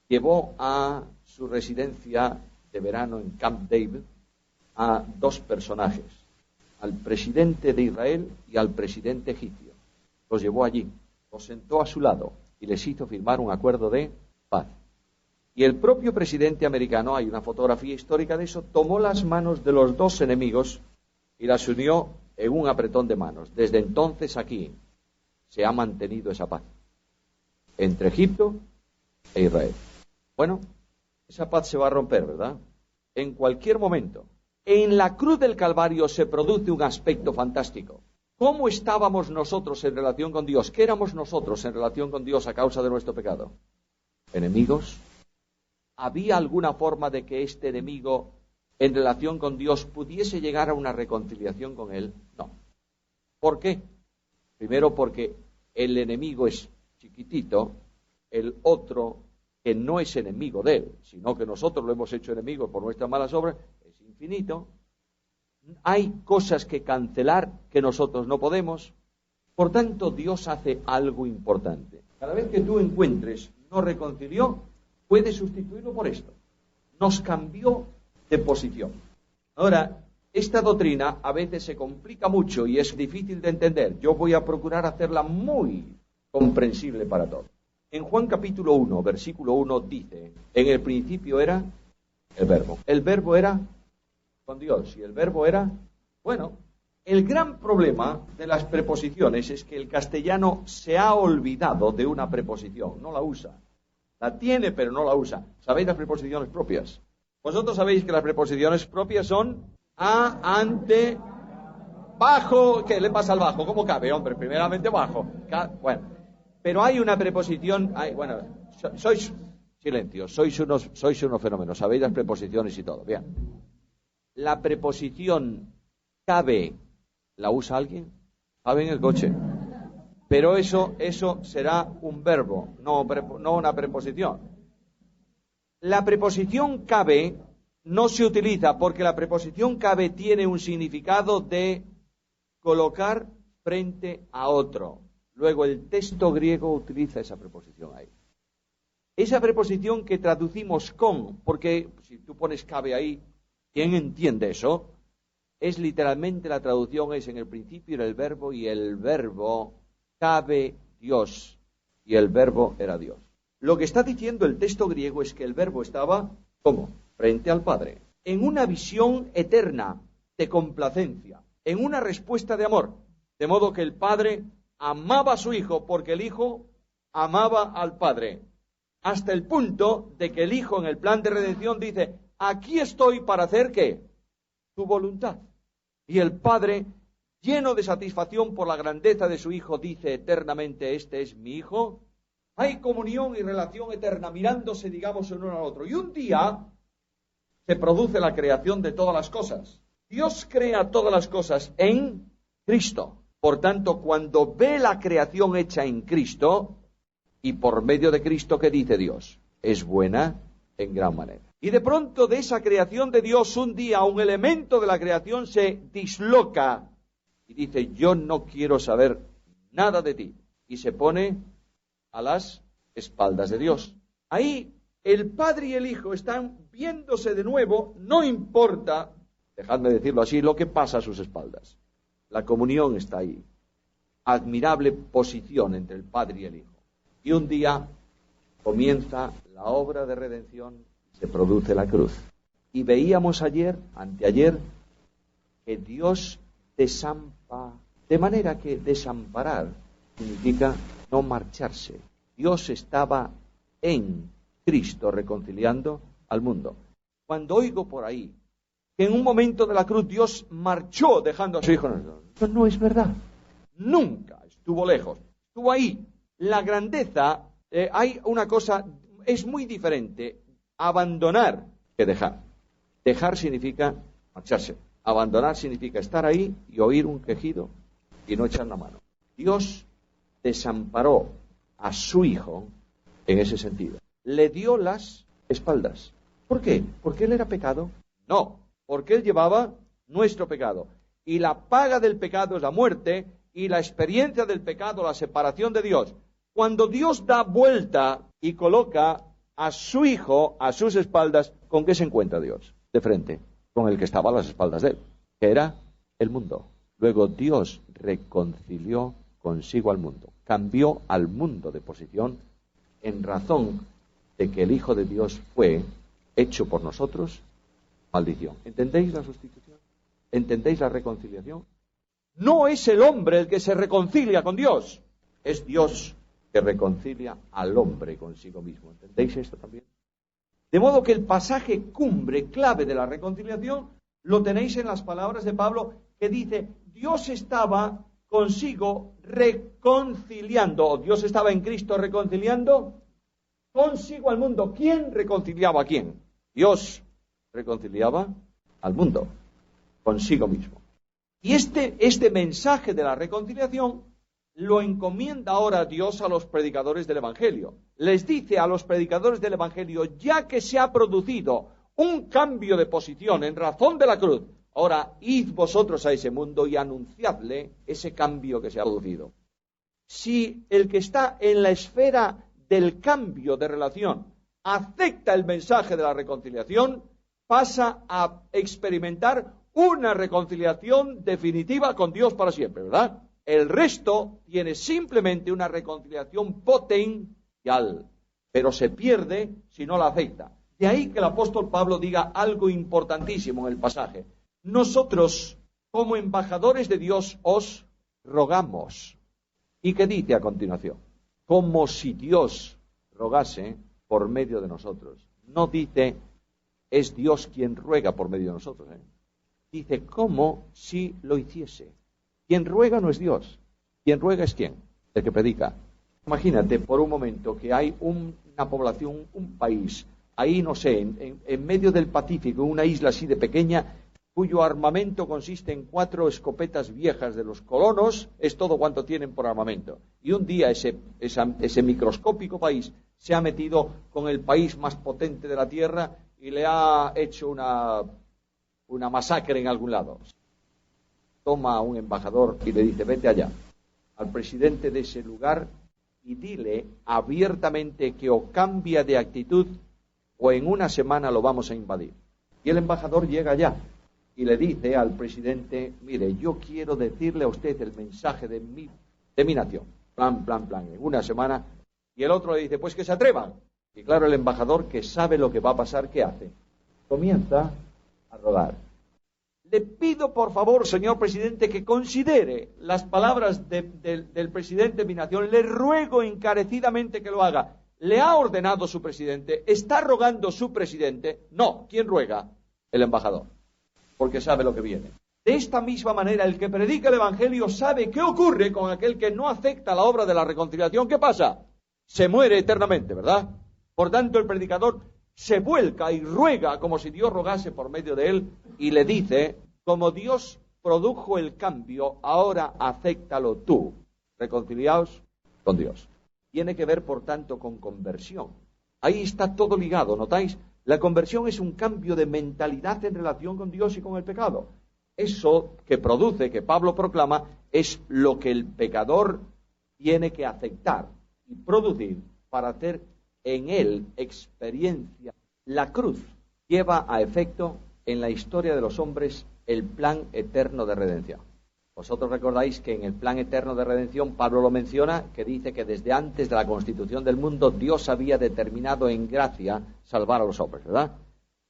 llevó a su residencia de verano en Camp David a dos personajes, al presidente de Israel y al presidente egipcio. Los llevó allí, los sentó a su lado y les hizo firmar un acuerdo de paz. Y el propio presidente americano, hay una fotografía histórica de eso, tomó las manos de los dos enemigos y las unió en un apretón de manos. Desde entonces aquí se ha mantenido esa paz entre Egipto e Israel. Bueno, esa paz se va a romper, ¿verdad? En cualquier momento. En la cruz del Calvario se produce un aspecto fantástico. ¿Cómo estábamos nosotros en relación con Dios? ¿Qué éramos nosotros en relación con Dios a causa de nuestro pecado? ¿Enemigos? ¿Había alguna forma de que este enemigo en relación con Dios pudiese llegar a una reconciliación con Él? No. ¿Por qué? Primero porque el enemigo es chiquitito, el otro que no es enemigo de Él, sino que nosotros lo hemos hecho enemigo por nuestras malas obras, es infinito. Hay cosas que cancelar que nosotros no podemos. Por tanto, Dios hace algo importante. Cada vez que tú encuentres no reconcilió, puedes sustituirlo por esto. Nos cambió de posición. Ahora, esta doctrina a veces se complica mucho y es difícil de entender. Yo voy a procurar hacerla muy comprensible para todos. En Juan capítulo 1, versículo 1 dice, en el principio era el verbo. El verbo era con Dios y el verbo era, bueno, el gran problema de las preposiciones es que el castellano se ha olvidado de una preposición, no la usa. La tiene, pero no la usa. ¿Sabéis las preposiciones propias? Vosotros sabéis que las preposiciones propias son a, ante, bajo. ¿Qué le pasa al bajo? ¿Cómo cabe, hombre? Primeramente bajo. Bueno, pero hay una preposición, sois, silencio, sois unos fenómenos, sabéis las preposiciones y todo, bien. La preposición cabe, ¿la usa alguien? Cabe en el coche. Pero eso será un verbo, no una preposición. La preposición cabe no se utiliza porque la preposición cabe tiene un significado de colocar frente a otro. Luego el texto griego utiliza esa preposición ahí. Esa preposición que traducimos con, porque si tú pones cabe ahí, ¿quién entiende eso? Es literalmente la traducción es en el principio era el verbo y el verbo cabe Dios y el verbo era Dios. Lo que está diciendo el texto griego es que el verbo estaba, ¿cómo? Frente al Padre, en una visión eterna de complacencia, en una respuesta de amor, de modo que el Padre amaba a su Hijo porque el Hijo amaba al Padre, hasta el punto de que el Hijo en el plan de redención dice, aquí estoy para hacer ¿qué? Tu voluntad. Y el Padre, lleno de satisfacción por la grandeza de su Hijo, dice eternamente, este es mi Hijo. Hay comunión y relación eterna, mirándose, digamos, el uno al otro. Y un día se produce la creación de todas las cosas. Dios crea todas las cosas en Cristo. Por tanto, cuando ve la creación hecha en Cristo, y por medio de Cristo, ¿qué dice Dios? Es buena en gran manera. Y de pronto de esa creación de Dios, un día un elemento de la creación se disloca y dice, yo no quiero saber nada de ti. Y se pone a las espaldas de Dios. Ahí el Padre y el Hijo están viéndose de nuevo, no importa, dejadme decirlo así, lo que pasa a sus espaldas. La comunión está ahí. Admirable posición entre el Padre y el Hijo. Y un día comienza la obra de redención, se produce la cruz. Y veíamos anteayer, que Dios desampara, de manera que desamparar significa no marcharse. Dios estaba en Cristo reconciliando al mundo. Cuando oigo por ahí que en un momento de la cruz Dios marchó dejando a su Hijo, eso no es verdad. Nunca estuvo lejos, estuvo ahí. La grandeza, hay una cosa, es muy diferente abandonar que dejar. Dejar significa marcharse. Abandonar significa estar ahí y oír un quejido y no echar la mano. Dios desamparó a su Hijo en ese sentido. Le dio las espaldas. ¿Por qué? ¿Porque él era pecado? No, porque él llevaba nuestro pecado. Y la paga del pecado es la muerte, y la experiencia del pecado, la separación de Dios. Cuando Dios da vuelta y coloca a su Hijo a sus espaldas, ¿con qué se encuentra Dios? De frente, con el que estaba a las espaldas de él, que era el mundo. Luego Dios reconcilió consigo al mundo, cambió al mundo de posición en razón de que el Hijo de Dios fue hecho por nosotros maldición. ¿Entendéis la sustitución? ¿Entendéis la reconciliación? No es el hombre el que se reconcilia con Dios, es Dios que reconcilia al hombre consigo mismo. ¿Entendéis esto también? De modo que el pasaje cumbre, clave de la reconciliación, lo tenéis en las palabras de Pablo, que dice, Dios estaba consigo reconciliando, o Dios estaba en Cristo reconciliando consigo al mundo. ¿Quién reconciliaba a quién? Dios reconciliaba al mundo consigo mismo. Y este mensaje de la reconciliación lo encomienda ahora Dios a los predicadores del Evangelio. Les dice a los predicadores del Evangelio, ya que se ha producido un cambio de posición en razón de la cruz, ahora id vosotros a ese mundo y anunciadle ese cambio que se ha producido. Si el que está en la esfera del cambio de relación acepta el mensaje de la reconciliación, pasa a experimentar una reconciliación definitiva con Dios para siempre, ¿verdad? El resto tiene simplemente una reconciliación potencial, pero se pierde si no la acepta. De ahí que el apóstol Pablo diga algo importantísimo en el pasaje. Nosotros, como embajadores de Dios, os rogamos. ¿Y qué dice a continuación? Como si Dios rogase por medio de nosotros. No dice, es Dios quien ruega por medio de nosotros. Dice, como si lo hiciese. Quien ruega no es Dios. Quien ruega es ¿quién? El que predica. Imagínate por un momento que hay una población, un país, ahí no sé, en medio del Pacífico, una isla así de pequeña, cuyo armamento consiste en 4 escopetas viejas de los colonos, es todo cuanto tienen por armamento. Y un día ese microscópico país se ha metido con el país más potente de la Tierra y le ha hecho una masacre en algún lado. Toma a un embajador y le dice, vete allá, al presidente de ese lugar, y dile abiertamente que o cambia de actitud o en una semana lo vamos a invadir. Y el embajador llega allá y le dice al presidente, mire, yo quiero decirle a usted el mensaje de mi nación, plan, en una semana. Y el otro le dice, pues que se atrevan. Y claro, el embajador, que sabe lo que va a pasar, ¿qué hace? Comienza a rodar. Le pido, por favor, señor presidente, que considere las palabras del presidente de mi nación. Le ruego encarecidamente que lo haga. ¿Le ha ordenado su presidente? ¿Está rogando su presidente? No. ¿Quién ruega? El embajador. Porque sabe lo que viene. De esta misma manera, el que predica el Evangelio sabe qué ocurre con aquel que no acepta la obra de la reconciliación. ¿Qué pasa? Se muere eternamente, ¿verdad? Por tanto, el predicador se vuelca y ruega como si Dios rogase por medio de él y le dice, como Dios produjo el cambio, ahora acéptalo tú. Reconciliaos con Dios. Tiene que ver, por tanto, con conversión. Ahí está todo ligado, ¿notáis? La conversión es un cambio de mentalidad en relación con Dios y con el pecado. Eso que produce, que Pablo proclama, es lo que el pecador tiene que aceptar y producir para hacer en él experiencia. La cruz lleva a efecto en la historia de los hombres el plan eterno de redención. Vosotros recordáis que en el plan eterno de redención Pablo lo menciona, que dice que desde antes de la constitución del mundo Dios había determinado en gracia salvar a los hombres, ¿verdad?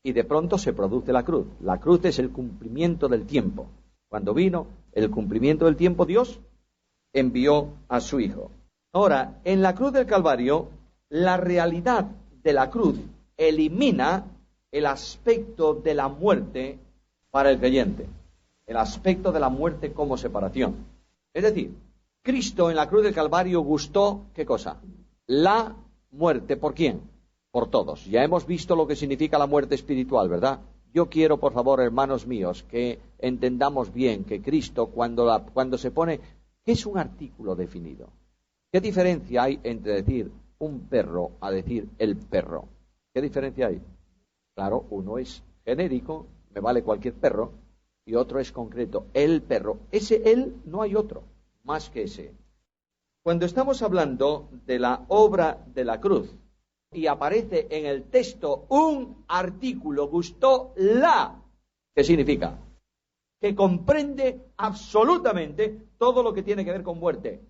Y de pronto se produce la cruz. La cruz es el cumplimiento del tiempo. Cuando vino el cumplimiento del tiempo, Dios envió a su Hijo. Ahora, en la cruz del Calvario, la realidad de la cruz elimina el aspecto de la muerte para el creyente. El aspecto de la muerte como separación. Es decir, Cristo en la cruz del Calvario gustó, ¿qué cosa? La muerte. ¿Por quién? Por todos. Ya hemos visto lo que significa la muerte espiritual, ¿verdad? Yo quiero, por favor, hermanos míos, que entendamos bien que Cristo, cuando se pone, ¿qué es un artículo definido? ¿Qué diferencia hay entre decir un perro a decir el perro. ¿Qué diferencia hay? Claro, uno es genérico, me vale cualquier perro, y otro es concreto, el perro. Ese él no hay otro, más que ese. Cuando estamos hablando de la obra de la cruz, y aparece en el texto un artículo, gustó la, ¿qué significa? Que comprende absolutamente todo lo que tiene que ver con muerte.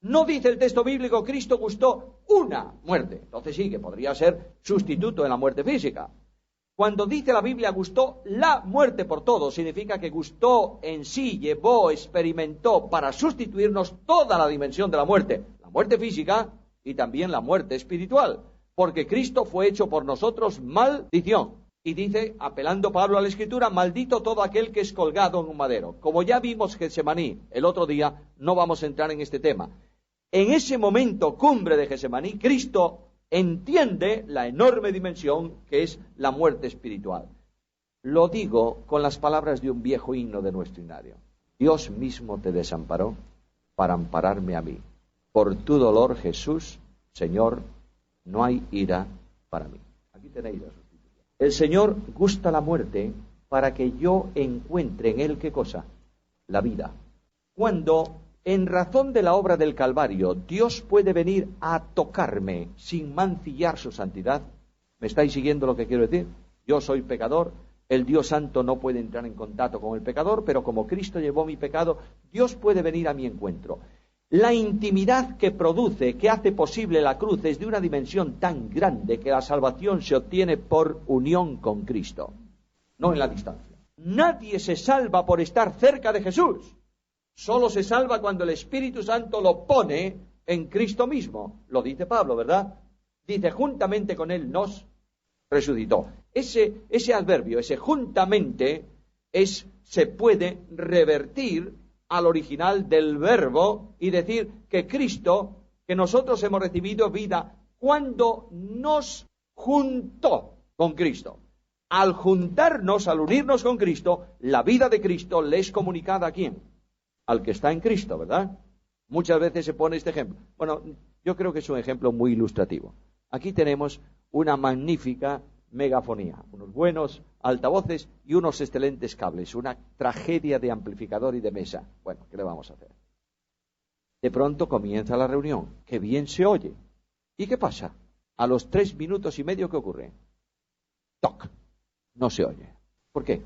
No dice el texto bíblico, Cristo gustó una muerte. Entonces sí, que podría ser sustituto en la muerte física. Cuando dice la Biblia gustó la muerte por todo, significa que gustó en sí, llevó, experimentó para sustituirnos toda la dimensión de la muerte física y también la muerte espiritual, porque Cristo fue hecho por nosotros maldición. Y dice, apelando Pablo a la Escritura, maldito todo aquel que es colgado en un madero. Como ya vimos Getsemaní el otro día, no vamos a entrar en este tema. En ese momento cumbre de Getsemaní, Cristo entiende la enorme dimensión que es la muerte espiritual. Lo digo con las palabras de un viejo himno de nuestro himnario. Dios mismo te desamparó para ampararme a mí. Por tu dolor, Jesús, Señor, no hay ira para mí. Aquí tenéis la sustitución. El Señor gusta la muerte para que yo encuentre en Él, ¿qué cosa? La vida. Cuando, en razón de la obra del Calvario, Dios puede venir a tocarme sin mancillar su santidad. ¿Me estáis siguiendo lo que quiero decir? Yo soy pecador, el Dios Santo no puede entrar en contacto con el pecador, pero como Cristo llevó mi pecado, Dios puede venir a mi encuentro. La intimidad que produce, que hace posible la cruz, es de una dimensión tan grande que la salvación se obtiene por unión con Cristo, no en la distancia. Nadie se salva por estar cerca de Jesús. Solo se salva cuando el Espíritu Santo lo pone en Cristo mismo. Lo dice Pablo, ¿verdad? Dice, juntamente con Él nos resucitó. Ese adverbio, ese juntamente, se puede revertir al original del verbo y decir que Cristo, que nosotros hemos recibido vida cuando nos juntó con Cristo. Al juntarnos, al unirnos con Cristo, la vida de Cristo le es comunicada ¿a quién? Al que está en Cristo, ¿verdad? Muchas veces se pone este ejemplo. Bueno, yo creo que es un ejemplo muy ilustrativo. Aquí tenemos una magnífica megafonía, unos buenos altavoces y unos excelentes cables, una tragedia de amplificador y de mesa. Bueno, ¿qué le vamos a hacer? De pronto comienza la reunión, que bien se oye. ¿Y qué pasa? A los 3 minutos y medio, ¿qué ocurre? ¡Toc! No se oye. ¿Por qué?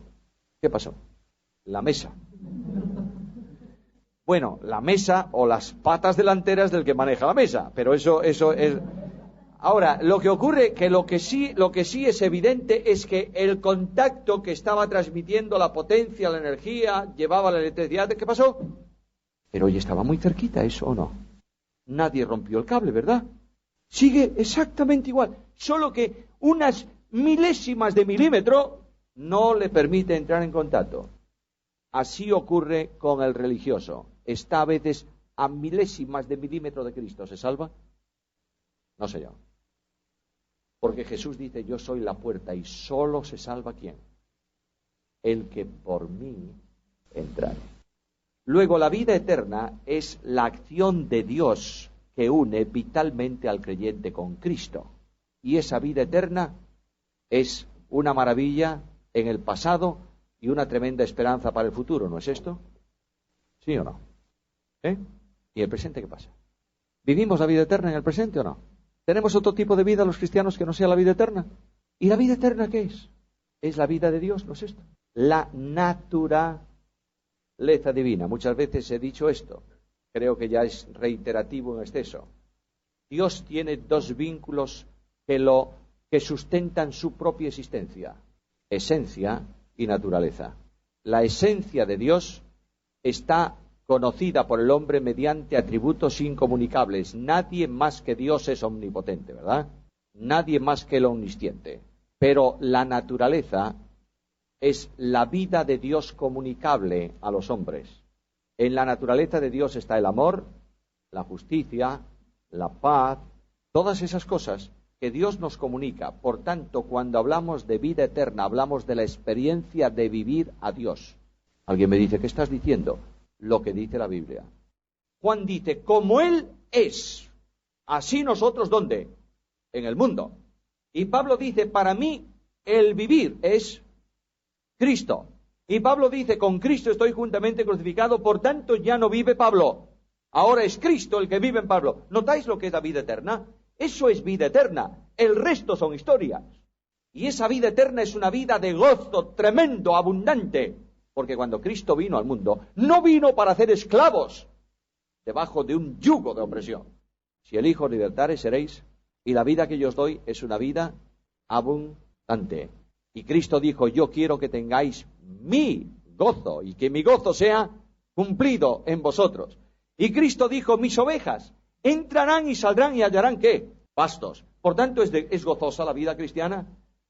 ¿Qué pasó? La mesa. Bueno, la mesa o las patas delanteras del que maneja la mesa, pero eso es... Ahora, lo que ocurre, que lo que sí es evidente es que el contacto que estaba transmitiendo la potencia, la energía, llevaba la electricidad, ¿qué pasó? Pero hoy estaba muy cerquita, ¿eso o no? Nadie rompió el cable, ¿verdad? Sigue exactamente igual, solo que unas milésimas de milímetro no le permite entrar en contacto. Así ocurre con el religioso. Está a veces a milésimas de milímetro de Cristo. ¿Se salva? No sé yo. Porque Jesús dice, yo soy la puerta, y solo se salva ¿quién? El que por mí entrare. Luego, la vida eterna es la acción de Dios que une vitalmente al creyente con Cristo. Y esa vida eterna es una maravilla en el pasado y una tremenda esperanza para el futuro, ¿no es esto? ¿Sí o no? ¿Y el presente qué pasa? ¿Vivimos la vida eterna en el presente o no? ¿Tenemos otro tipo de vida los cristianos que no sea la vida eterna? ¿Y la vida eterna qué es? Es la vida de Dios, ¿no es esto? La naturaleza divina. Muchas veces he dicho esto. Creo que ya es reiterativo en exceso. Dios tiene 2 vínculos que sustentan su propia existencia. Esencia y naturaleza. La esencia de Dios está conocida por el hombre mediante atributos incomunicables. Nadie más que Dios es omnipotente, ¿verdad? Nadie más que el omnisciente. Pero la naturaleza es la vida de Dios comunicable a los hombres. En la naturaleza de Dios está el amor, la justicia, la paz, todas esas cosas que Dios nos comunica. Por tanto, cuando hablamos de vida eterna, hablamos de la experiencia de vivir a Dios. Alguien me dice, ¿qué estás diciendo? Lo que dice la Biblia. Juan dice, como Él es. Así nosotros, ¿dónde? En el mundo. Y Pablo dice, para mí el vivir es Cristo. Y Pablo dice, con Cristo estoy juntamente crucificado, por tanto ya no vive Pablo. Ahora es Cristo el que vive en Pablo. ¿Notáis lo que es la vida eterna? Eso es vida eterna. El resto son historias. Y esa vida eterna es una vida de gozo tremendo, abundante. Porque cuando Cristo vino al mundo, no vino para hacer esclavos debajo de un yugo de opresión. Si el Hijo libertare, seréis. Y la vida que yo os doy es una vida abundante. Y Cristo dijo, yo quiero que tengáis mi gozo y que mi gozo sea cumplido en vosotros. Y Cristo dijo, mis ovejas entrarán y saldrán y hallarán, ¿qué? Pastos. Por tanto, ¿es gozosa la vida cristiana?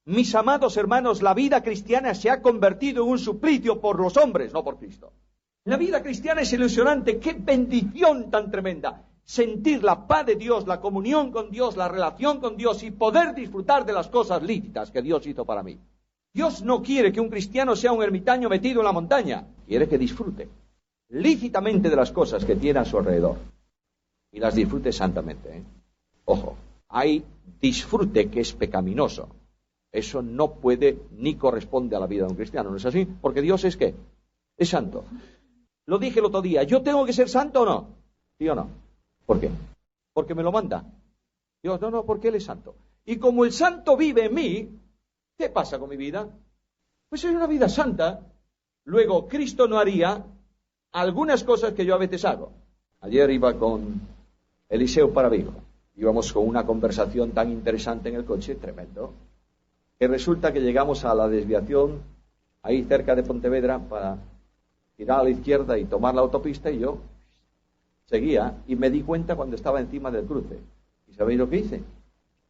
Mis amados hermanos, la vida cristiana se ha convertido en un suplicio por los hombres, no por Cristo. La vida cristiana es ilusionante. ¡Qué bendición tan tremenda! Sentir la paz de Dios, la comunión con Dios, la relación con Dios y poder disfrutar de las cosas lícitas que Dios hizo para mí. Dios no quiere que un cristiano sea un ermitaño metido en la montaña. Quiere que disfrute lícitamente de las cosas que tiene a su alrededor. Y las disfrute santamente, ¿eh? Ojo, hay disfrute que es pecaminoso. Eso no puede ni corresponde a la vida de un cristiano, ¿no es así? Porque Dios es ¿qué? Es santo. Lo dije el otro día, ¿yo tengo que ser santo o no? ¿Sí o no? ¿Por qué? Porque me lo manda. Dios, no, porque Él es santo. Y como el santo vive en mí, ¿qué pasa con mi vida? Pues es una vida santa. Luego, Cristo no haría algunas cosas que yo a veces hago. Ayer iba con Eliseo Paravijo. Íbamos con una conversación tan interesante en el coche, tremendo, que resulta que llegamos a la desviación, ahí cerca de Pontevedra, para girar a la izquierda y tomar la autopista, y yo seguía, y me di cuenta cuando estaba encima del cruce. ¿Y sabéis lo que hice?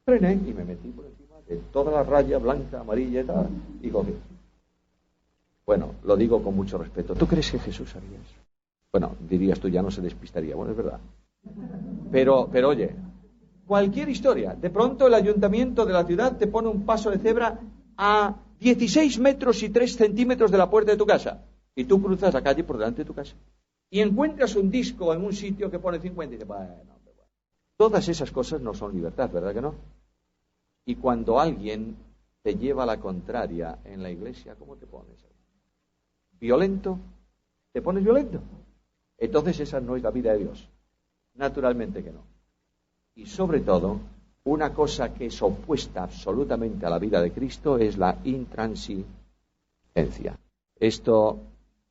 Frené y me metí por encima de toda la raya blanca, amarilla y tal, y cogí. Bueno, lo digo con mucho respeto. ¿Tú crees que Jesús haría eso? Bueno, dirías tú, ya no se despistaría. Bueno, es verdad. Pero oye, cualquier historia. De pronto el ayuntamiento de la ciudad te pone un paso de cebra a 16 metros y 3 centímetros de la puerta de tu casa. Y tú cruzas la calle por delante de tu casa. Y encuentras un disco en un sitio que pone 50 y dices, bueno. Todas esas cosas no son libertad, ¿verdad que no? Y cuando alguien te lleva a la contraria en la iglesia, ¿cómo te pones? ¿Violento? ¿Te pones violento? Entonces esa no es la vida de Dios. Naturalmente que no. Y sobre todo, una cosa que es opuesta absolutamente a la vida de Cristo es la intransigencia.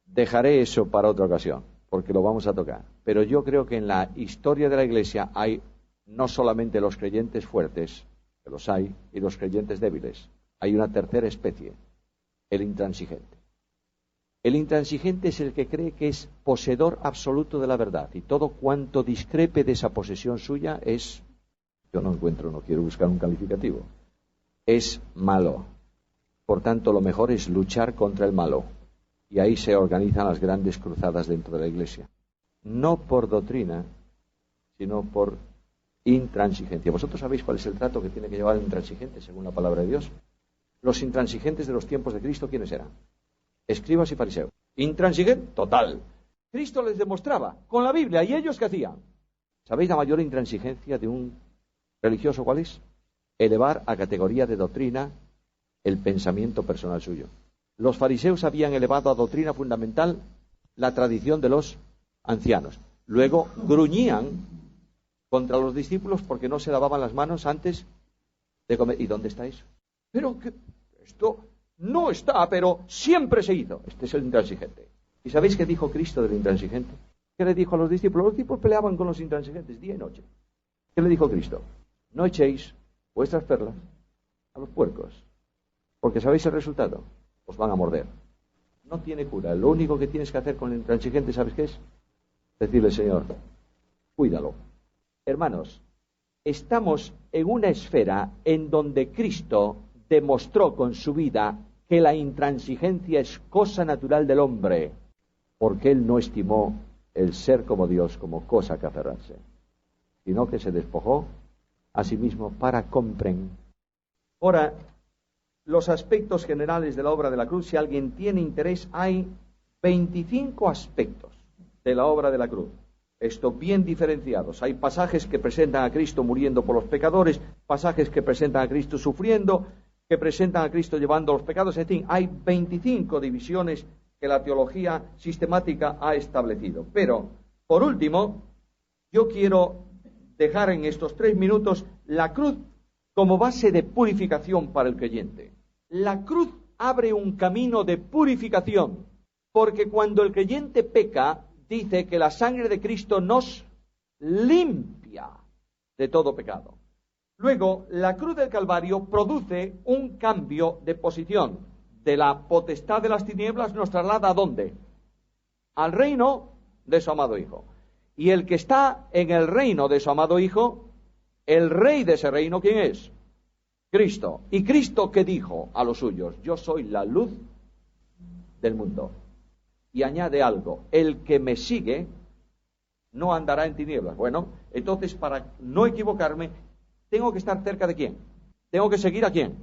Dejaré eso para otra ocasión, porque lo vamos a tocar. Pero yo creo que en la historia de la Iglesia hay no solamente los creyentes fuertes, que los hay, y los creyentes débiles. Hay una tercera especie, el intransigente. El intransigente es el que cree que es poseedor absoluto de la verdad, y todo cuanto discrepe de esa posesión suya es, no quiero buscar un calificativo, es malo. Por tanto, lo mejor es luchar contra el malo. Y ahí se organizan las grandes cruzadas dentro de la Iglesia. No por doctrina, sino por intransigencia. ¿Vosotros sabéis cuál es el trato que tiene que llevar el intransigente según la palabra de Dios? Los intransigentes de los tiempos de Cristo, ¿quiénes eran? Escribas y fariseos. Intransigente, total. Cristo les demostraba con la Biblia. ¿Y ellos qué hacían? ¿Sabéis la mayor intransigencia de un religioso cuál es? Elevar a categoría de doctrina el pensamiento personal suyo. Los fariseos habían elevado a doctrina fundamental la tradición de los ancianos. Luego gruñían contra los discípulos porque no se lavaban las manos antes de comer. ¿Y dónde está eso? Pero que esto no está, pero siempre se hizo. Este es el intransigente. ¿Y sabéis qué dijo Cristo del intransigente? ¿Qué le dijo a los discípulos? Los discípulos peleaban con los intransigentes día y noche. ¿Qué le dijo Cristo? No echéis vuestras perlas a los puercos, porque ¿sabéis el resultado? Os van a morder. No tiene cura. Lo único que tienes que hacer con el intransigente, ¿sabes qué es? Decirle, Señor, cuídalo. Hermanos, estamos en una esfera en donde Cristo demostró con su vida que la intransigencia es cosa natural del hombre, porque Él no estimó el ser como Dios como cosa que aferrarse, sino que se despojó a sí mismo para comprender. Ahora, los aspectos generales de la obra de la cruz, si alguien tiene interés, hay 25 aspectos de la obra de la cruz. Esto bien diferenciados. Hay pasajes que presentan a Cristo muriendo por los pecadores, pasajes que presentan a Cristo sufriendo, que presentan a Cristo llevando los pecados. En fin, hay 25 divisiones que la teología sistemática ha establecido. Pero, por último, yo quiero dejar en estos 3 minutos la cruz como base de purificación para el creyente. La cruz abre un camino de purificación, porque cuando el creyente peca, dice que la sangre de Cristo nos limpia de todo pecado. Luego, la cruz del Calvario produce un cambio de posición. De la potestad de las tinieblas nos traslada ¿a dónde? Al reino de su amado Hijo. Y el que está en el reino de su amado Hijo, el rey de ese reino, ¿quién es? Cristo. ¿Y Cristo qué dijo a los suyos? Yo soy la luz del mundo. Y añade algo, el que me sigue no andará en tinieblas. Bueno, entonces para no equivocarme, tengo que estar cerca de ¿quién? Tengo que seguir ¿a quién?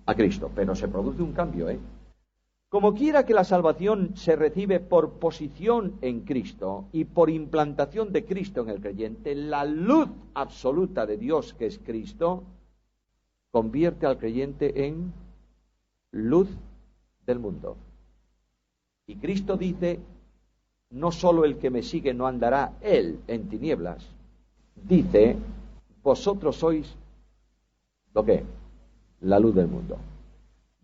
A Cristo. Pero se produce un cambio, Como quiera que la salvación se recibe por posición en Cristo y por implantación de Cristo en el creyente, la luz absoluta de Dios, que es Cristo, convierte al creyente en luz del mundo. Y Cristo dice, no solo el que me sigue no andará él en tinieblas, dice, vosotros sois, ¿lo qué? La luz del mundo.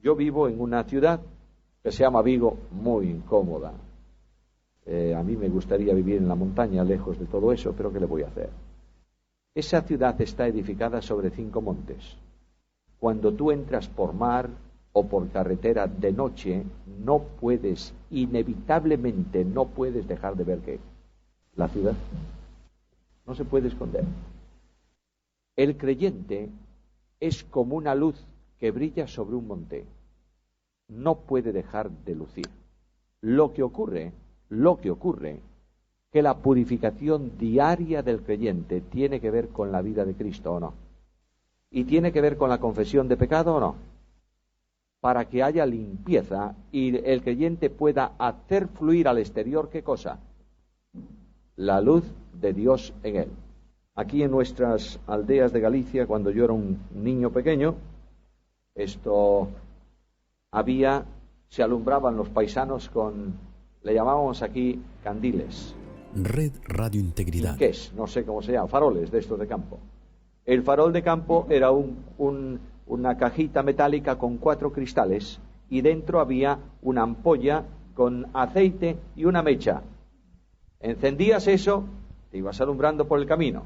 Yo vivo en una ciudad que se llama Vigo, muy incómoda. A mí me gustaría vivir en la montaña, lejos de todo eso, pero ¿qué le voy a hacer? Esa ciudad está edificada sobre 5 montes. Cuando tú entras por mar o por carretera de noche, no puedes, inevitablemente no puedes dejar de ver ¿qué? La ciudad. No se puede esconder. El creyente es como una luz que brilla sobre un monte. No puede dejar de lucir. Lo que ocurre, que la purificación diaria del creyente tiene que ver con la vida de Cristo, ¿o no? Y tiene que ver con la confesión de pecado, ¿o no? Para que haya limpieza y el creyente pueda hacer fluir al exterior, ¿qué cosa? La luz de Dios en él. Aquí en nuestras aldeas de Galicia, cuando yo era un niño pequeño, se alumbraban los paisanos le llamábamos aquí candiles. Red Radio Integridad. ¿Qué es? No sé cómo se llama, faroles de estos de campo. El farol de campo era una cajita metálica con 4 cristales y dentro había una ampolla con aceite y una mecha. Encendías eso, te ibas alumbrando por el camino.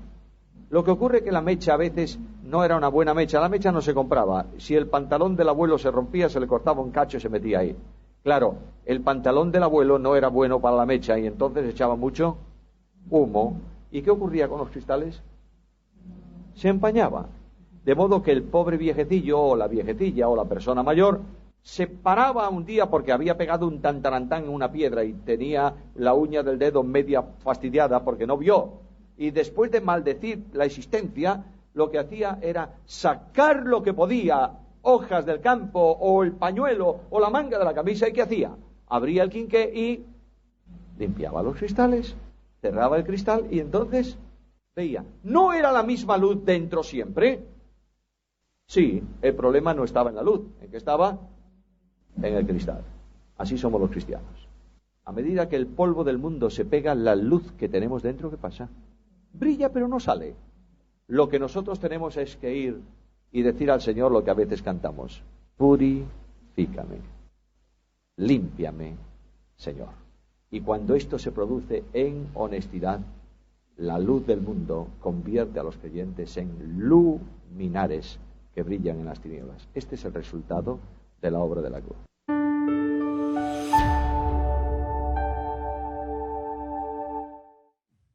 Lo que ocurre es que la mecha a veces no era una buena mecha, la mecha no se compraba. Si el pantalón del abuelo se rompía, se le cortaba un cacho y se metía ahí. Claro, el pantalón del abuelo no era bueno para la mecha y entonces echaba mucho humo. ¿Y qué ocurría con los cristales? Se empañaba. De modo que el pobre viejecillo o la viejecilla o la persona mayor se paraba un día porque había pegado un tantarantán en una piedra y tenía la uña del dedo media fastidiada porque no vio. Y después de maldecir la existencia, lo que hacía era sacar lo que podía, hojas del campo o el pañuelo o la manga de la camisa. ¿Y qué hacía? Abría el quinqué y limpiaba los cristales, cerraba el cristal y entonces veía. ¿No era la misma luz dentro siempre? Sí, el problema no estaba en la luz. ¿En qué estaba? En el cristal. Así somos los cristianos. A medida que el polvo del mundo se pega a la luz que tenemos dentro, ¿qué pasa? Brilla pero no sale. Lo que nosotros tenemos es que ir y decir al Señor lo que a veces cantamos: purifícame, límpiame, Señor. Y cuando esto se produce en honestidad, la luz del mundo convierte a los creyentes en luminares que brillan en las tinieblas. Este es el resultado de la obra de la cruz.